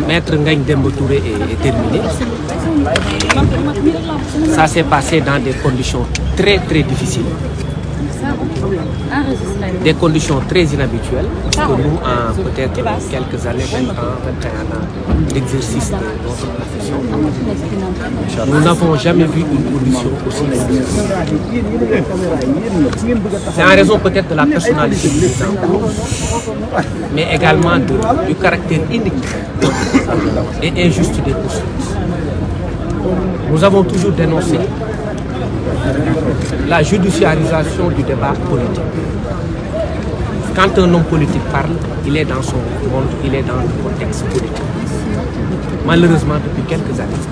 Maître Ngagne Demba Touré est terminé. Ça s'est passé dans des conditions très difficiles. Des conditions très inhabituelles. Parce que nous, en peut-être quelques années, 20 ans, 21 ans d'exercice de notre profession, nous n'avons jamais vu une condition aussi difficile. C'est en raison peut-être de la personnalité du président, mais également du caractère unique et injuste des poursuites. Nous avons toujours dénoncé la judiciarisation du débat politique. Quand un homme politique parle, il est dans son monde, il est dans le contexte politique. Malheureusement, depuis quelques années,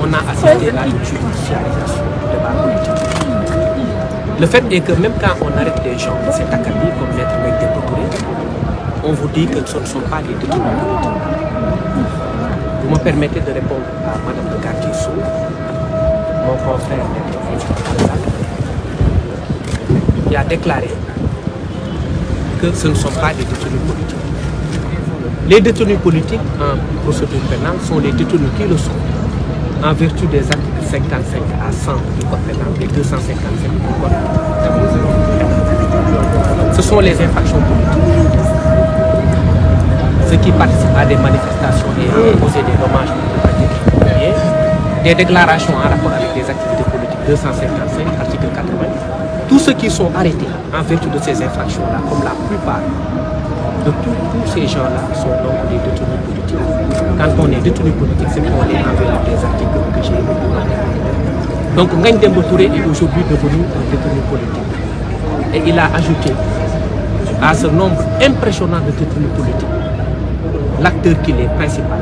on a assisté à une judiciarisation du débat politique. Le fait est que même quand on arrête des gens de cet acabit, comme Maître Ngagne Demba Touré, on vous dit que ce ne sont pas des détenus politiques. Vous me permettez de répondre à Mme de Gardier-Sou, mon confrère qui a déclaré que ce ne sont pas des détenus politiques. Les détenus politiques en procédure pénale sont les détenus qui le sont en vertu des articles 55 à 100 du code pénal et 255 du code pénal. Ce sont les infractions politiques. Ceux qui participent à des manifestations et à causer des dommages particuliers, des déclarations en rapport avec des activités politiques 255, article 80. Tous ceux qui sont arrêtés en vertu de ces infractions-là, comme la plupart de tous ces gens-là, sont donc des détenus politiques. Quand on est détenu politique, c'est qu'on est en vertu des articles que j'ai évoqués. Donc Ngagne Demba Touré est aujourd'hui devenu un détenu politique. Et il a ajouté à ce nombre impressionnant de détenus politiques l'acteur qu'il est principal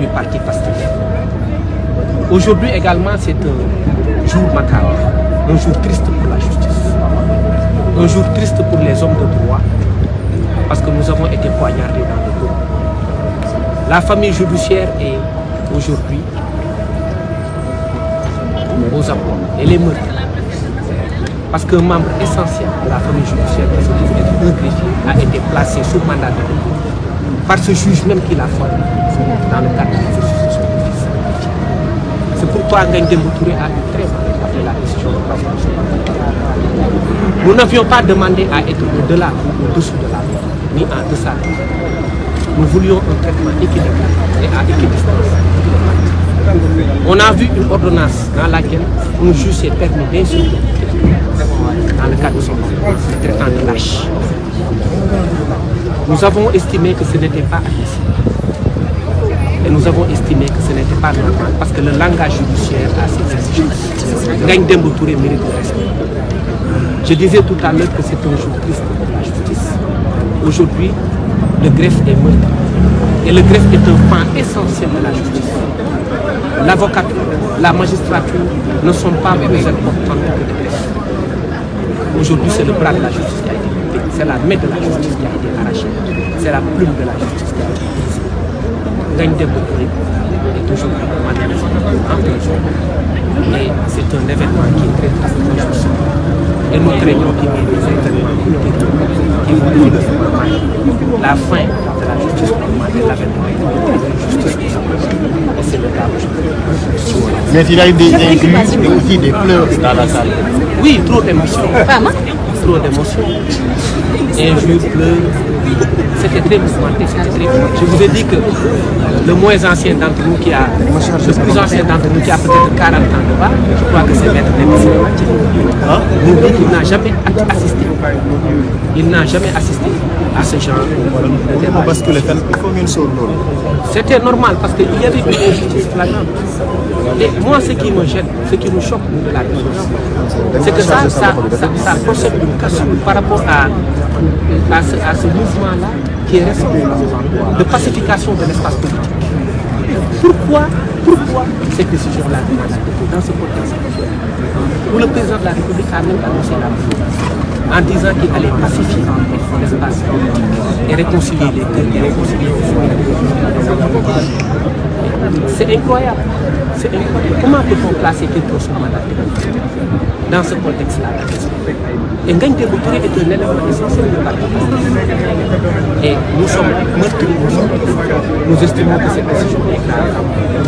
du parti Pastef. Aujourd'hui également, c'est un jour macabre, un jour triste pour la justice, un jour triste pour les hommes de droit, parce que nous avons été poignardés dans le dos. La famille judiciaire est aujourd'hui aux abois, elle est meurtrie. Parce qu'un membre essentiel de la famille judiciaire, un greffier, a été placé sous mandat de dépôt par ce juge même qui l'a formé dans le cadre de l'exercice de son office. C'est pourquoi Ngagne Demba Touré a eu très mal après la décision de la Nous n'avions pas demandé à être au-delà ou au-dessous de la loi, ni en deçà de la loi. Nous voulions un traitement équilibré et à équidistance. On a vu une ordonnance dans laquelle un juge s'est permis d'insulter dans le cadre de son ordonnance, le traitant de lâche. Nous avons estimé que ce n'était pas admissible. Et nous avons estimé que ce n'était pas normal parce que le langage judiciaire a ses exigences. Ngagne Demba Touré mérite le respect. Je disais tout à l'heure que c'est un jour triste pour la justice. Aujourd'hui, le greffe est meurtri. Et le greffe est un pan essentiel de la justice. L'avocature, la magistrature ne sont pas plus importantes que le greffe. Aujourd'hui, c'est le bras de la justice qui a été coupé, c'est la main de la justice qui a été arrachée, c'est la plume de la justice qui a été brisée. Ngagne Demba Touré est aujourd'hui malheureusement en prison. Et c'est un événement qui est très triste. Et nous craignons qu'il y ait des événements qui vont marquer la fin de la justice normale et l'avènement de la justice. Et c'est le cas aujourd'hui. Mais il y a eu des injures et aussi des pleurs dans la salle. Oui, trop d'émotions. Trop d'émotions. Injures, pleurs. C'était très mouvementé, c'était très mouvementé. Je vous ai dit que le moins ancien d'entre nous qui a, le plus ancien d'entre nous qui a peut-être 40 ans de bas, je crois que c'est Maître Demba nous dit qu'il n'a jamais assisté. Il n'a jamais assisté à ce genre de débat. Parce que les femmes, il faut une chose. C'était normal parce qu'il y avait une injustice flagrante. Et moi, ce qui me gêne, ce qui nous choque de la décision, c'est que ça procède d'une cassure par rapport à ce mouvement-là qui est récent de pacification de l'espace politique. Pourquoi cette décision-là dans ce contexte où le président de la République a même annoncé la en disant qu'il allait pacifier l'espace politique et réconcilier les cœurs et réconcilier les C'est incroyable. C'est incroyable. Comment peut-on placer quelqu'un sous mandat dans ce contexte-là? Et Ngagne Demba Touré est un élément essentiel du parti. Et nous sommes meurtris. Nous estimons que cette décision est grave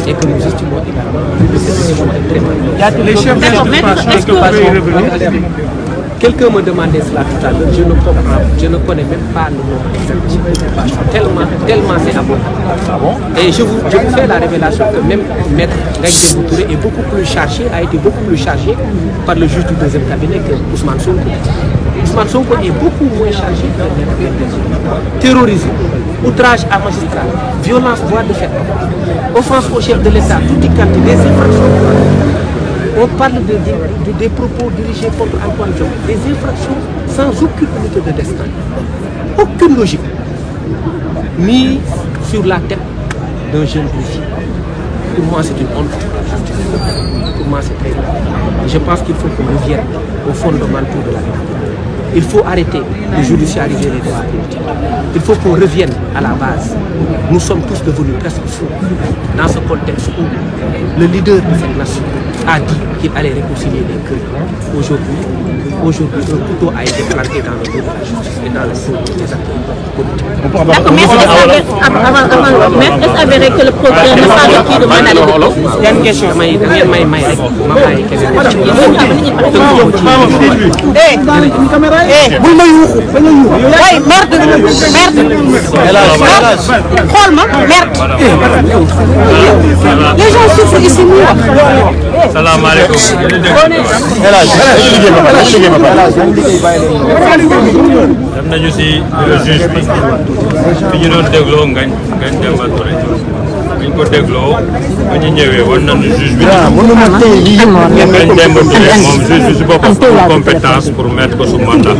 et que nous estimons également que cette décision est très mal. Les chefs Quelqu'un me demandait cela tout à l'heure, je ne comprends, je ne connais même pas le nom exact de cette occupation, tellement c'est abondant. Et je vous fais la révélation que même Maître Ngagne Demba Touré est beaucoup plus chargé, a été beaucoup plus chargé par le juge du deuxième cabinet que Ousmane Sonko. Ousmane Sonko est beaucoup moins chargé que Maître Ngagne Demba Touré. Terrorisme, outrage à magistrat, violence, voie de fait, offense au chef de l'État, tout y quanti, des infractions. On parle des propos dirigés contre Antoine Diome, des infractions sans aucune unité de destin, aucune logique, mis sur la tête d'un jeune policier. Pour moi, c'est une honte. Pour moi, c'est très grave. Je pense qu'il faut qu'on revienne aux fondamentaux de la République. Il faut arrêter de judiciariser les débats politiques. Il faut qu'on revienne à la base. Nous sommes tous devenus presque fous dans ce contexte où le leader de cette nation a dit qu'il allait réconcilier les cœurs. Aujourd'hui, un couteau a été planté dans le dos de la justice et dans le dos des acteurs politiques. D'accord, mais est-ce avéré que le procureur n'a pas requis de mandat de dépôt? Il y a une question. Les gens souffrent ici. Salam alaikum. Dem nañu ci le juge bi fi ñu doon dégloo Ngagne Demba Touré bi ñu ko dégloo ba ñu ñëwee wan nañu juge bi Ngagne Demba Touré moom juge bi ci boppam compétence pour mettre ko sous mandat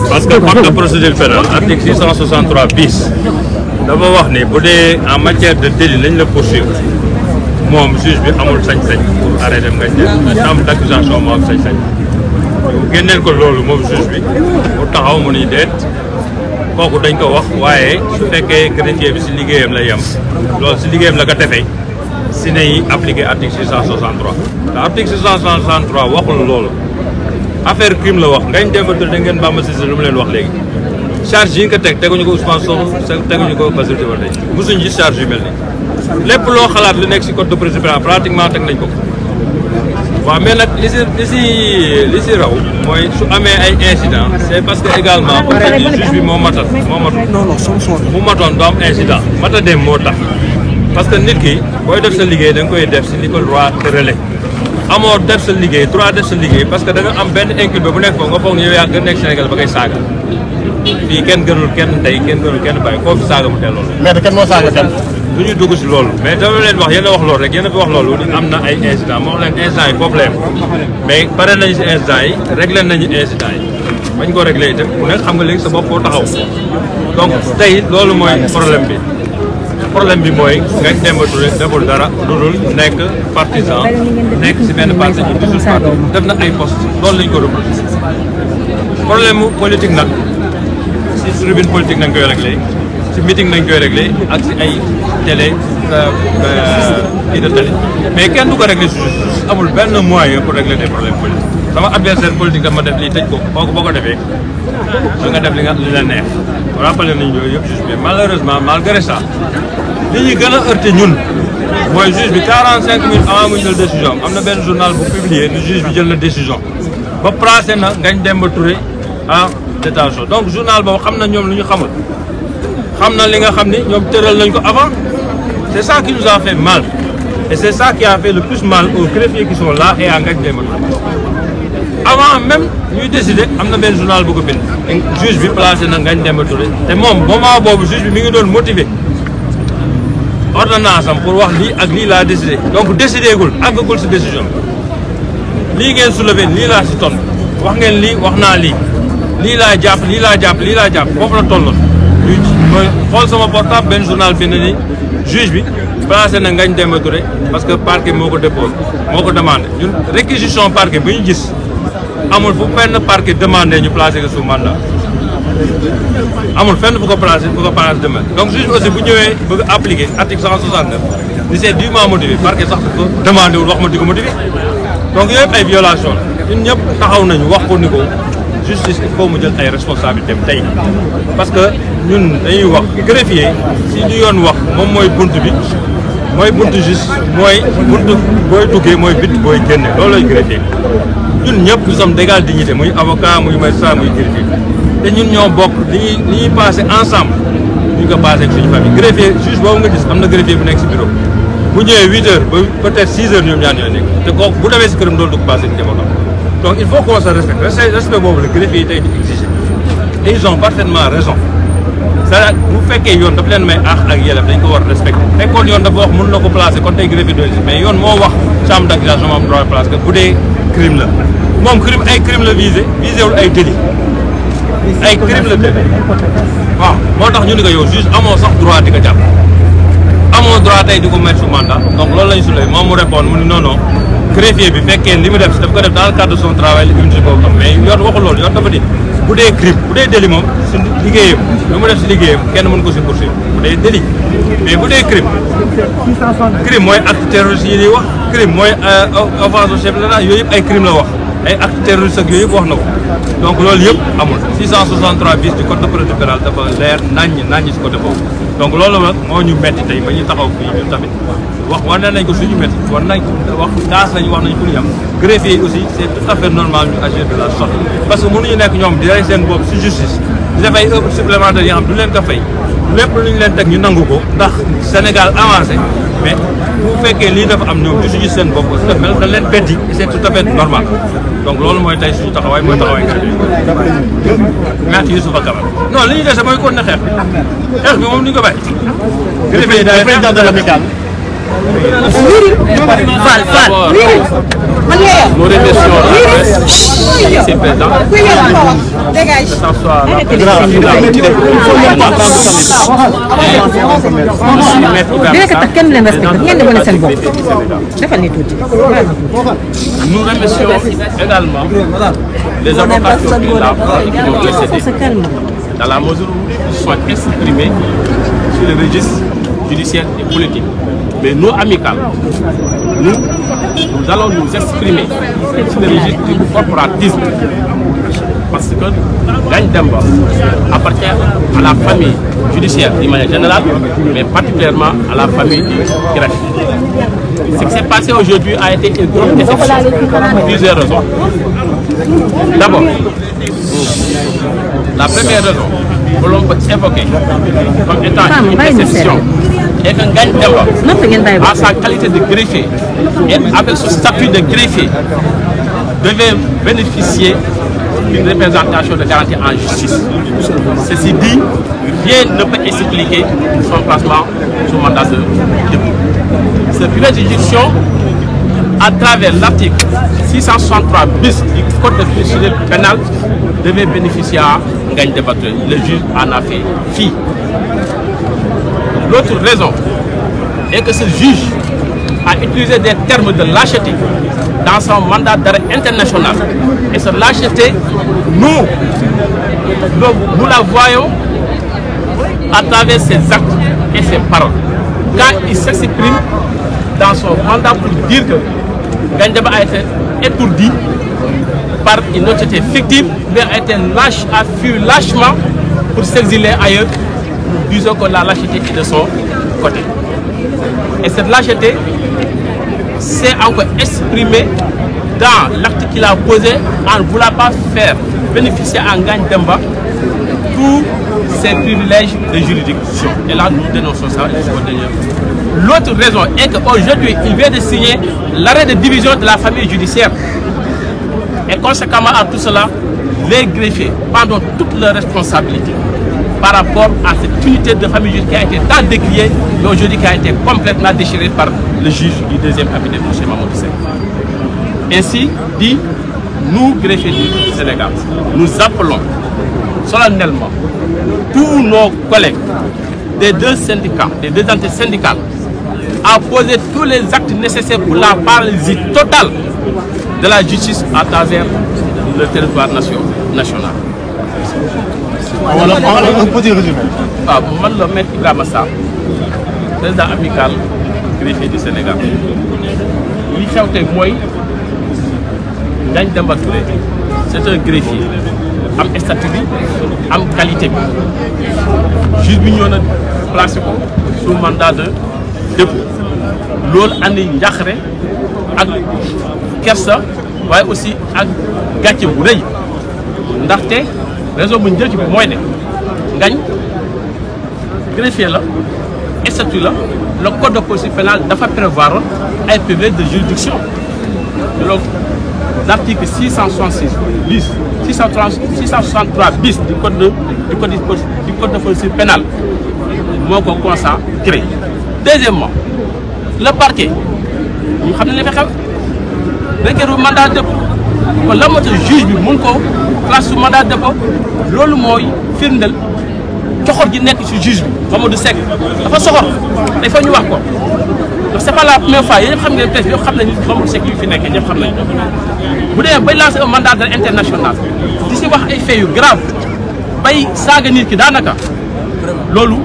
parce que code de procédure pénale article 663 bis dafa wax ni bu dee en matière de délit lañ la poursuivre moom juge bi amul sañ-sañ pour arrêter Ngagne Demba chambre d'accusation moo am sañ-sañ génneel ko loolu moom juge bi mu taxaw mu ni déet kooku dañ ko wax waaye su fekkee greffier bi si liggéeyam la yem loolu si liggéeyam la ko defee si ne yi appliqué article 663 te article 663 waxul loolu affaire crime la wax Ngagne Demba Touré da ngeen Bamba Cissé lu mu leen wax léegi charge yi nga ko teg teguñu ko Ousmane Sonko teguñu ko Bassirou Diomaye Faye mosuñ gis charge yu mel ni lépp loo xalaat lu nekk si code de procédure pénale pratiquement teg nañ ko waaw mais nag li si raw mooy su amee ay incident c'est parce que également peut-être juge bi moo matal mu matoon du am incident matadem moo tax parce que nit ki booy def sa liggéey da nga koy def si li ko droit tërale amoo def sa liggéey droit def sa liggéey parce que da nga am benn inculpé bu nekk foofu nga foog ne yow yaa gën nekk Sénégal ba ngay saaga fii kenn gënul kenn tey kenn gënul kenn bàyyi koo fi saaga mu teel loolu mais kenn moo saaga kenn du ñu dugg si loolu mais dama leen wax yéen a wax loolu rek yéen a fi wax loolu am na ay incident moo wax leen instant yi foofu la yem mais pare nañu si instant yi réglé nañu incident yi bañ ko réglé itam ku nekk xam nga léegi sa bopp foo taxaw donc tey loolu mooy problème bi mooy Ngagne Demba Touré deful dara lu dul nekk partisan nekk si benn parti ñu gisul parti def na ay poste loolu lañ ko reproché problème mu politique nag si tribune politique nañ koy réglé si meeting nañ koy réglé ak si ay télé kii de télé mais kenn du ko réglé si amul benn moyen pour régler des problèmes politiques sama adversaire politique dama def lii tëj ko kooku boo ko defee da nga def li la neex rappelé nañ yooyu yëpp juge bi malheureusement malgré ça li ñuy gën a heurté ñun mooy juge bi 45 minutes avant mu jël décision am na benn journal bu publié ni juge bi jël na décision ba placé na Ngagne Demba Touré en détention donc journal boobu xam na ñoom lu ñu xamul xam na li nga xam ni ñoom tëral nañ ko avant c'est ça qui nous a fait mal et c'est ça qui a fait le plus mal aux greffiers qui sont là et à Ngagne Demba Touré avant même ñuy décider am na benn journal bu ko bind juge bi placé na Ngagne Demba Touré te moom moment boobu juge bi mi ngi doon motiver ordonnance am pour wax lii ak lii laa décidé donc décidé gul àggagul si décision lii ngeen soulevé lii laa si toll wax ngeen lii wax naa lii laa jàpp lii laa jàpp foofu la tolloon mooy xool sama portable benn journal bind ni juge bi placé na Ngagne Demba Touré parce que parquet moo ko déposé moo ko demandé ñun réquisition parquet bu ñu gis amul fu fenn parquet demandé ñu placé ko sous mandat amul fenn fu ko placé demandé donc juge bi aussi bu ñëwee bëgg appliquer article 169 ni c'est dûment motivé parquet sax ko demandé wul wax ma di ko motivé donc yooyu yëpp ay violation la ñun ñëpp taxaw nañu wax ko ni ko justice il faut mu jël ay responsabilités tey parce que ñun dañuy wax greffier si ñu yoon wax moom mooy bunt bi mooy buntu juste mooy buntu booy duggee mooy bit booy génne loolu lay greffier ñun ñëpp nous sommes d'égale dignité muy avocat muy magistrat muy greffier te ñun ñoo bokk li ñuy passé ensemble ñu ko passé ak suñu famille greffier juge boobu nga gis am na greffier bu nekk si bureau bu ñëwee 8 heures ba peut-être 6 heures ñoom ñaar ñooy nekk te kooku bu demee si këram loolu du ko passé di jamono donc il faut qu'on se respecte respect boobu la greffier yi tey di exiger et ils ont parfaitement raison c'est-à-dire bu fekkee yoon daf leen may ak yelleef dañ ko war a respecté fekkoon yoon dafa wax mën na ko placé kon tey greffier doy mais yoon moo wax chambre d'accusation moo am droit de place que bu dee crime la moom crime ay crime la visé wul ay délit ay crime la délit waaw moo tax ñu ni ko yow juge amoo sax droit di ko jàpp amoo droit tey di ko mettre sous mandat donc loolu lañ suley moom mu répondre mu ni non non greffier bi fekkee li mu def daf ko def dans le cadre de son travail unité boobu am mais yoon waxul loolu yoon dafa di bu dee crime bu dee délit moom si liggéeyam lu mu def si liggéeyam kenn mën ko si poursuivre bu dee délit mais bu dee crime mooy acte terroriste yi ñuy wax crime mooy offense au chef de l'État yooyu yëpp ay crime la wax ay acte terroriste ak yooyu yëpp wax na ko donc loolu yëpp amul 663 bis du code de procédure pénale dafa leer naññ si côté boobu donc loolu nag moo ñu metti tey ba ñu taxaw fii ñun tamit war nañ ko suñu métti war nañ wax kaas nañ wax nañ fu ñu am greffier yi aussi c'est tout à fait normal ñu agir de la sorte parce que mënuñu nekk ñoom di rey seen bopp si justice di def ay heures supplémentaires yoo xam du leen ko fay lépp lu ñu leen teg ñu nangu ko ndax Sénégal avancé mais bu fekkee lii dafa am ñoom du suñu seen bopp aussi dafa mel da leen beddi et c'est tout à fait normal donc loolu mooy tey suñu taxawaay mooy taxawaay merci Youssoufa Camara non li ñu dese mooy kon ne xeex bi moom duñu ko bàyyi greffier yi daal président de l'amicale Nous remercions la presse, ses présents, que ce soit la nous remercions également les avocats qui ont pris la parole et qui nous précédés dans la mesure où ils sont exprimés sur le registre judiciaire et politique. Mais nous, amicales, nous allons nous exprimer sur le registre du corporatisme. Parce que Ngagne Demba appartient à la famille judiciaire de manière générale, mais particulièrement à la famille du greffe. Ce qui s'est passé aujourd'hui a été une grande déception pour plusieurs raisons. D'abord, la première raison que l'on peut évoquer comme étant une déception et que Ngagne Demba, à sa qualité de greffier et avec ce statut de greffier, devait bénéficier d'une représentation de garantie en justice. Ceci dit, rien ne peut expliquer son placement sous mandat de dépôt. Cette juridiction, à travers l'article 663 bis du Code de procédure pénale, devait bénéficier à Ngagne Demba. Le juge en a fait fi. L'autre raison est que ce juge a utilisé des termes de lâcheté dans son mandat d'arrêt international. Et cette lâcheté, nous la voyons à travers ses actes et ses paroles. Quand il s'exprime dans son mandat pour dire que Ngagne Demba a été étourdi par une autorité fictive, mais a été lâche, a fui lâchement pour s'exiler ailleurs, disons que la lâcheté est de son côté. Et cette lâcheté s'est encore exprimée dans l'acte qu'il a posé en ne voulant pas faire bénéficier à Ngagne Demba tous ses privilèges de juridiction. Et là, nous dénonçons ça. L'autre raison est qu'aujourd'hui, il vient de signer l'arrêt de division de la famille judiciaire. Et conséquemment à tout cela, les greffiers prendront toutes leurs responsabilités par rapport à cette unité de famille judiciaire qui a été tant décriée, mais aujourd'hui qui a été complètement déchirée par le juge du deuxième cabinet, M. Mamadou Seck. Ainsi dit, nous, greffiers du Sénégal, nous appelons solennellement tous nos collègues des deux syndicats, des deux entités syndicales, à poser tous les actes nécessaires pour la paralysie totale de la justice à travers le territoire national. Un petit résumé. Moi, le maître Ibrahima Sarr, président amical greffiers du Sénégal li xew tey mooy Ngagne Demba Touré c'est un greffier am statut bi am qualité bi juge bi ñëw na placé ko sous mandat de dépôt loolu andi njaaxare ak kersa waaye aussi ak gàcce bu rëy ndaxte raison bu njëkk bi mooy ne Ngagne greffier la statut la le code de procédure pénale dafa prévoir ay privilèges de juridiction donc l'article 666 bis 663 bis du code de procédure pénale moo ko consacré. Deuxièmement, le parquet ñu xam ne li fi xew requérir mandat de dépôt kon la moo tax juge bi mun ko place sous mandat de dépôt loolu mooy firndeel coxor gi nekk ci juge bi Mamadou Seck dafa soxor il faut ñu wax ko donc c'est pas la première fois yéen xam ngeen presse bi xam nañu Mamadou Seck yi fi nekk ñëpp xam nañu bu demee bay lancer un mandat d'arrêt international di si wax ay faits yu grave bay saaga nit ki daanaka loolu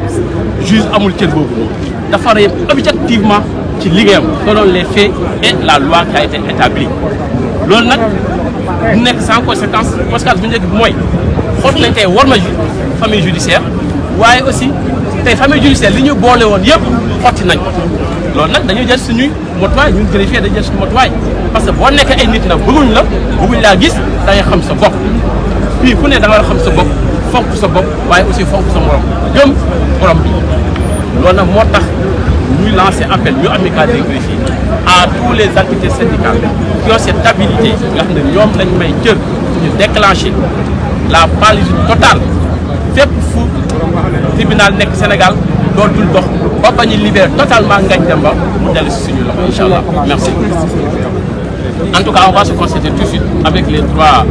juge amul cër boobu dafa war a yem objectivement ci liggéeyam selon les faits et la loi qui a été établie loolu nag du nekk sans conséquence bu njëkk bi mooy xoot nañ tey war ma famille judiciaire waaye aussi tey famille judiciaire li ñu boole woon yëpp xotti nañ ko loolu nag dañuy jël suñuy motuwaay ñun greffier dañuy jël suñu motuwaay parce que boo nekkee ay nit nag bëgguñ laa gis da ngay xam sa bopp fii fu ne da nga war a xam sa bopp fonk sa bopp waaye aussi fonk sa morom gëm borom bi loolu nag moo tax ñuy lancer appel ñu amicale des greffiers à tous les activités syndicales qui ont cette habilité nga xam ne ñoom lañ may cër ñu déclencher la paralysie totale fépp fu tribunal nekk Sénégal dootul dox ba bañ a libérer totalement Ngagne Demba mu dellu si suñu loxo incha allah merci. En tout cas, on va se concerter tout de suite avec les trois,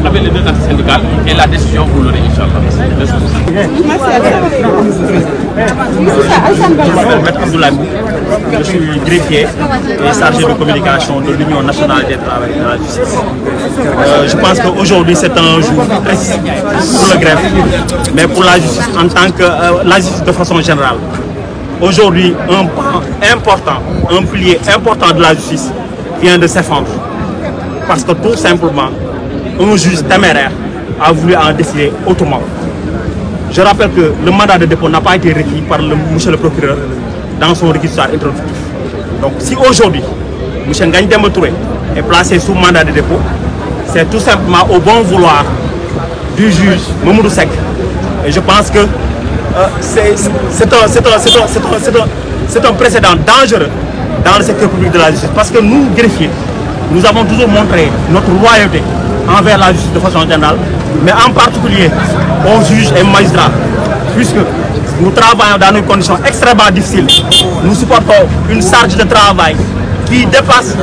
avec les deux entités syndicales et la décision vous l'aurez, Inch'Allah. Maître Abdoulaye Mboup, je suis greffier et chargé de communication de l'Union nationale des travailleurs de la justice. Je pense qu'aujourd'hui c'est un jour triste pour le greffe, mais pour la justice en tant que la justice de façon générale. Aujourd'hui, un pan important, un pilier important de la justice vient de s'effondrer parce que tout simplement un juge téméraire a voulu en décider autrement. Je rappelle que le mandat de dépôt n'a pas été requis par monsieur le procureur dans son réquisitoire introductif. Donc si aujourd'hui monsieur Ngagne Demba Touré est placé sous mandat de dépôt, c'est tout simplement au bon vouloir du juge Mamadou Seck. Et je pense que c'est un précédent dangereux dans le secteur public de la justice, parce que nous, greffiers, nous avons toujours montré notre loyauté envers la justice de façon générale, mais en particulier aux juges et magistrats, puisque nous travaillons dans une condition extrêmement difficile. Nous supportons une charge de travail qui dépasse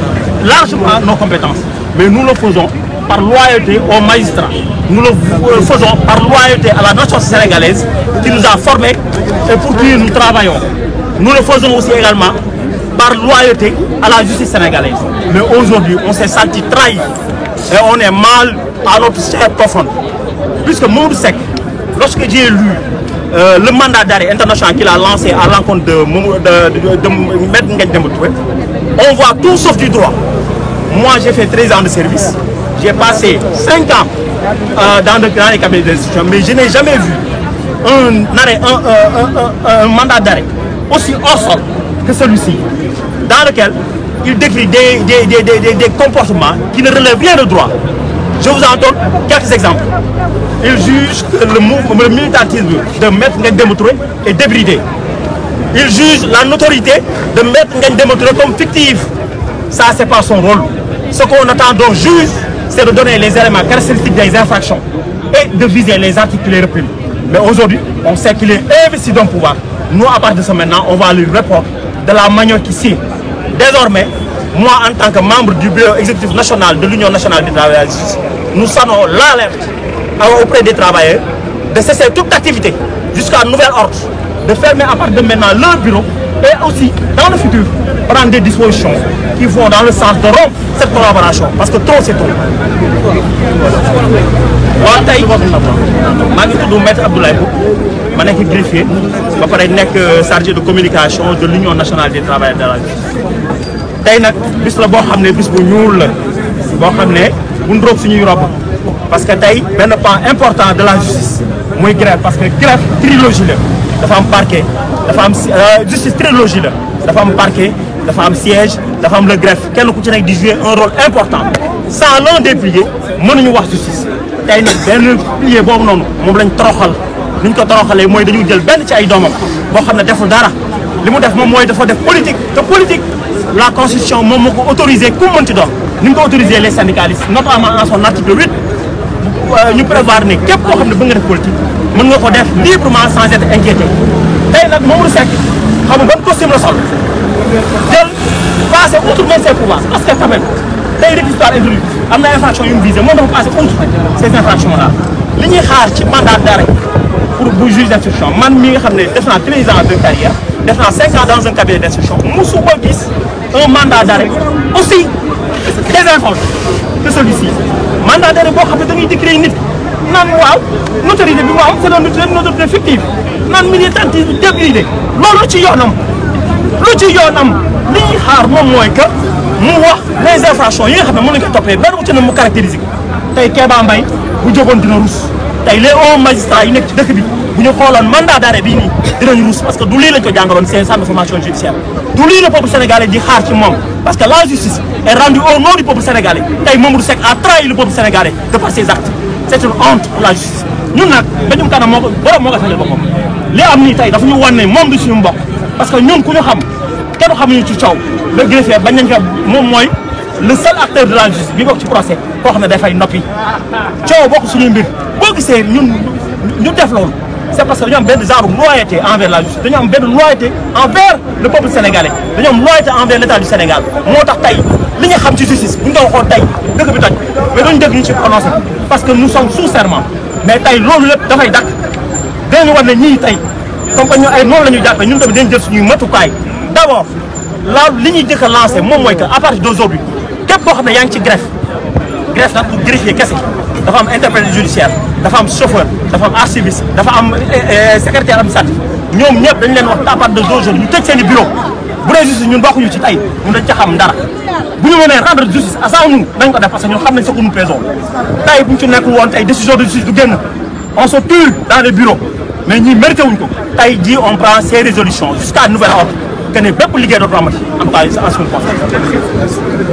largement nos compétences, mais nous le faisons par loyauté aux magistrats, nous le faisons par loyauté à la nation sénégalaise qui nous a formés et pour qui nous travaillons. Nous le faisons aussi également par loyauté à la justice sénégalaise. Mais aujourd'hui, on s'est senti trahi et on est mal à notre chair profonde. Puisque Mamadou Seck, lorsque j'ai lu le mandat d'arrêt international qu'il a lancé à l'encontre de Maître Ngagne Demba Touré, on voit tout sauf du droit. Moi, j'ai fait 13 ans de service, j'ai passé 5 ans dans les cabinets d'institution, mais je n'ai jamais vu un mandat d'arrêt aussi hors sol que celui-ci, dans lequel il décrit des comportements qui ne relèvent rien de droit. Je vous en donne quelques exemples. Il juge que le militantisme de Maître Ngagne Demba Touré est débridé. Il juge la notoriété de Maître Ngagne Demba Touré comme fictive. Ça, c'est pas son rôle. Ce qu'on attend d'un juge, c'est de donner les éléments caractéristiques des infractions et de viser les articles qui les répriment. Mais aujourd'hui, on sait qu'il est investi d'un pouvoir. Nous, à partir de ce maintenant, on va lui répondre de la manière qui suit. Désormais, moi, en tant que membre du bureau exécutif national de l'Union nationale des travailleurs, nous sonnons l'alerte auprès des travailleurs de cesser toute activité jusqu'à nouvel ordre, de fermer à partir de maintenant leur bureau et aussi, dans le futur, prendre des dispositions qui vont dans le sens de rompre cette collaboration parce que trop c'est trop. waaw tey maa ngi tudd Maître Abdoulaye Mboup ma nekk greffier ba pare nekk chargé de communication de l'Union nationale des travailleurs de la justice. tey nag bis la boo xam ne bis bu ñuul la boo xam ne bu ndróog suñuy rob parce que tey benn pan important de la justice muy greffe parce que greffe trilogie la dafa am parquet dafa am justice trilogie la dafa am parquet dafa am siège dafa am le greffe kenn ku ci nekk di jouer un rôle important sans l'un des piliers mënuñu wax justice tey nag benn pilier boobu noonu moom lañ toroxal ni ñu ko toroxalee mooy dañu jël benn ci ay doomam boo xam ne deful dara li mu def moom mooy dafa def politique te politique la constitution moom moo ko autorisé ku mu mënti doon ni mu ko autorisé les syndicalistes notamment en son article 8 ñu prévoir ne képp koo xam ne bëgg nga def politique mën nga ko def librement sans être inquiété tey nag Mamadou Seck xam nga ban costume la sol jël passé outre même ses pouvoirs parce que quand même tey réquisitoire introduit am na infraction yu mu visé moom dafa passé outre ces infractions là li ñuy xaar ci mandat d'arrêt pour bu juge d'instruction man mi nga xam ne def naa 13 ans de carrière def naa 5 ans dans un cabinet d'instruction musu ko gis un mandat d'arrêt aussi désinvolte que celui-ci mandat d'arrêt boo xam ne da ngay décréter nit naan waaw notoriété bi mu am c'est une notoriété fictive naan militantisme débridé loolu lu ci yoonam li ñuy xaar moom mooy que mu wax les infractions yi nga xam ne mën nañu ko toppee benn bu ci ne mu caractériser ko tey Kéba Mbaye bu jógoon dina rus tey les 11 magistrats yi nekk ci dëkk bi bu ñu xooloon mandat d'arrêt bii nii dinañu rus parce que du lii lañ ko jàngaloon seen centre de formation judiciaire du lii le peuple sénégalais di xaar ci moom parce que la justice est rendue au nom du peuple sénégalais tey Mamadou Seck a trahi le peuple sénégalais de par ses actes c'est une honte pour la justice ñun nag dañu kanam moo ko borom moo ko fajal boppam li am nii tey dafa ñu wan ne moom du suñu mbokk parce que ñun ku ñu xam kenn xamuñu ci coow le greffier bañ nañ ko moom mooy le seul acteur de la justice bi bokk ci procès koo xam ne dafay noppi coow bokk suñuy mbir boo gisee ñun ñu def loolu c'est parce que dañu am benn genre loyauté envers la justice dañu am benn loyauté envers le peuple sénégalais dañu am loyauté envers l'état du Sénégal moo tax tey li nga xam ci justice bu ñu ko waxoon tey dëkk bi toj mais duñ dëgg ñu ci prononcé parce que nous sommes sous serment mais tey loolu lépp dafay dakk dinañu war ne ñii tey comme que ñu ay noonu la ñu jàppee ñun tamit dañ jël suñuy matukaay d'abord li ñuy jëkk a lancé moom mooy que à partir d'aujourd'hui képp koo xam ne yaa ngi ci greffe nag pour greffier kese dafa am interprète judiciaire dafa am chauffeur dafa am archiviste dafa am secrétaire administratif ñoom ñëpp dañ leen wax à partir d'aujourd'hui ñu tëj seen i bureau bu dee justice ñun bokkuñu ci tey ñun dañ ca xam dara bu ñu mënee rendre justice à ça ñun dañ ko def parce que ñun xam nañ ce que nous pesons tey bu ñu ci nekkul woon tey décision de justice du génn on se tue dans les bureaux mais ñi mérité wuñ ko tey jii on prend ces résolutions jusqu'à nouvel ordre que ne bépp liggéey dootu amati en tout cas en ce qui me concerne